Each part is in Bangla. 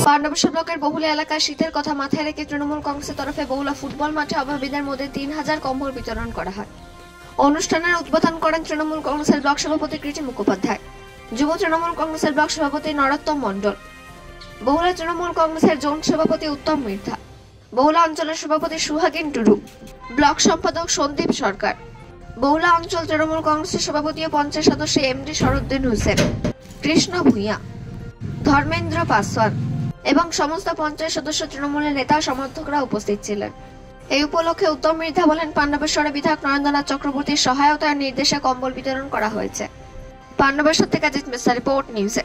পাণ্ডবেশ্বর ব্লকের বহুলা এলাকায় শীতের কথা মাথায় রেখে তৃণমূল কংগ্রেসের তরফে বহুলা ফুটবল মাঠে অভাবীদের মধ্যে 3000 কম্বল বিতরণ করা হয়। অনুষ্ঠানের উদ্বোধন করেন তৃণমূল কংগ্রেসের ব্লক সভাপতি কৃতি মুখোপাধ্যায়, যুব তৃণমূল কংগ্রেসের ব্লক সভাপতি নরোত্তম মণ্ডল, বহুলা তৃণমূল কংগ্রেসের জোন সভাপতি উত্তম মির্ধা, বহুলা অঞ্চলের সভাপতি সুহাগিন টুডু, ব্লক সম্পাদক সন্দীপ সরকার, বহুলা অঞ্চল তৃণমূল কংগ্রেসের সভাপতি ও পঞ্চায়েত সদস্য এমডি শরৎদিন হোসেন, কৃষ্ণ ভূঁইয়া, ধর্মেন্দ্র পাসওয়ান এবং সমস্ত পঞ্চায়েত সদস্য তৃণমূলের নেতা সমর্থকরা উপস্থিত ছিলেন। এই উপলক্ষে উত্তম মির্ধা বলেন, পাণ্ডবেশ্বরে বিধায়ক নরেন্দ্রনাথ চক্রবর্তীর সহায়তায় নির্দেশে কম্বল বিতরণ করা হয়েছে। পাণ্ডবেশ্বর থেকে জিৎ মিশ্রা, রিপোর্ট নিউজে।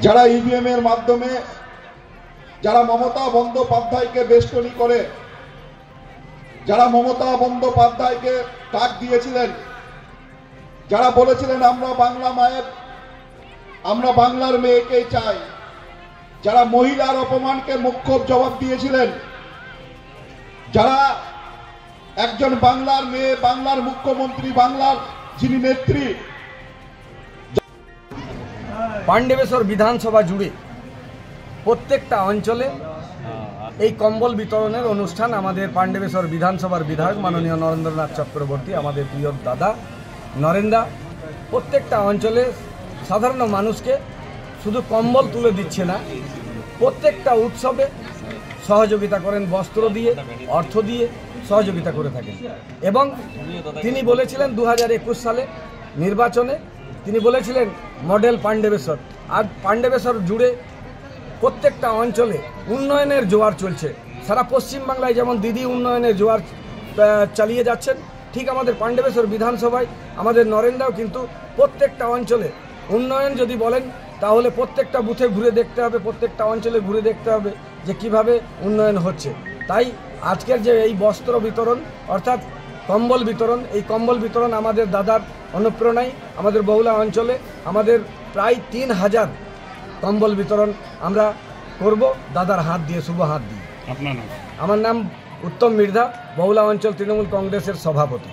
যারা ইভিএম এর মাধ্যমে যারা মমতা বন্দ্যোপাধ্যায়কে বেষ্টনী করে, যারা মমতা বন্দ্যোপাধ্যায়কে ডাক দিয়েছিলেন, যারা বলেছিলেন আমরা বাংলা মায়ের, আমরা বাংলার মেয়েকেই চাই, যারা মহিলার অপমানকে মুখ্য জবাব দিয়েছিলেন, যারা একজন বাংলার মেয়ে, বাংলার মুখ্যমন্ত্রী, বাংলার যিনি নেত্রী, পাণ্ডবেশ্বর বিধানসভা জুড়ে প্রত্যেকটা অঞ্চলে এই কম্বল বিতরণের অনুষ্ঠান আমাদের পাণ্ডবেশ্বর বিধানসভার বিধায়ক মাননীয় নরেন্দ্রনাথ চক্রবর্তী, আমাদের প্রিয় দাদা নরেন্দা, প্রত্যেকটা অঞ্চলে সাধারণ মানুষকে শুধু কম্বল তুলে দিচ্ছে না, প্রত্যেকটা উৎসবে সহযোগিতা করেন, বস্ত্র দিয়ে, অর্থ দিয়ে সহযোগিতা করে থাকেন। এবং তিনি বলেছিলেন 2021 সালে নির্বাচনে তিনি বলেছিলেন মডেল পাণ্ডবেশ্বর। আজ পাণ্ডবেশ্বর জুড়ে প্রত্যেকটা অঞ্চলে উন্নয়নের জোয়ার চলছে। সারা পশ্চিমবাংলায় যেমন দিদি উন্নয়নের জোয়ার চালিয়ে যাচ্ছেন, ঠিক আমাদের পাণ্ডবেশ্বর বিধানসভায় আমাদের নরেন্দ্রও কিন্তু প্রত্যেকটা অঞ্চলে উন্নয়ন যদি বলেন তাহলে প্রত্যেকটা বুথে ঘুরে দেখতে হবে, প্রত্যেকটা অঞ্চলে ঘুরে দেখতে হবে যে কিভাবে উন্নয়ন হচ্ছে। তাই আজকের যে এই বস্ত্র বিতরণ অর্থাৎ কম্বল বিতরণ, এই কম্বল বিতরণ আমাদের দাদার অনুপ্রেরণায় আমাদের বহুলা অঞ্চলে আমাদের প্রায় 3000 কম্বল বিতরণ আমরা করব দাদার হাত দিয়ে, শুভ হাত দিয়ে। আপনার নাম? আমার নাম উত্তম মির্ধা, বহুলা অঞ্চল তৃণমূল কংগ্রেসের সভাপতি।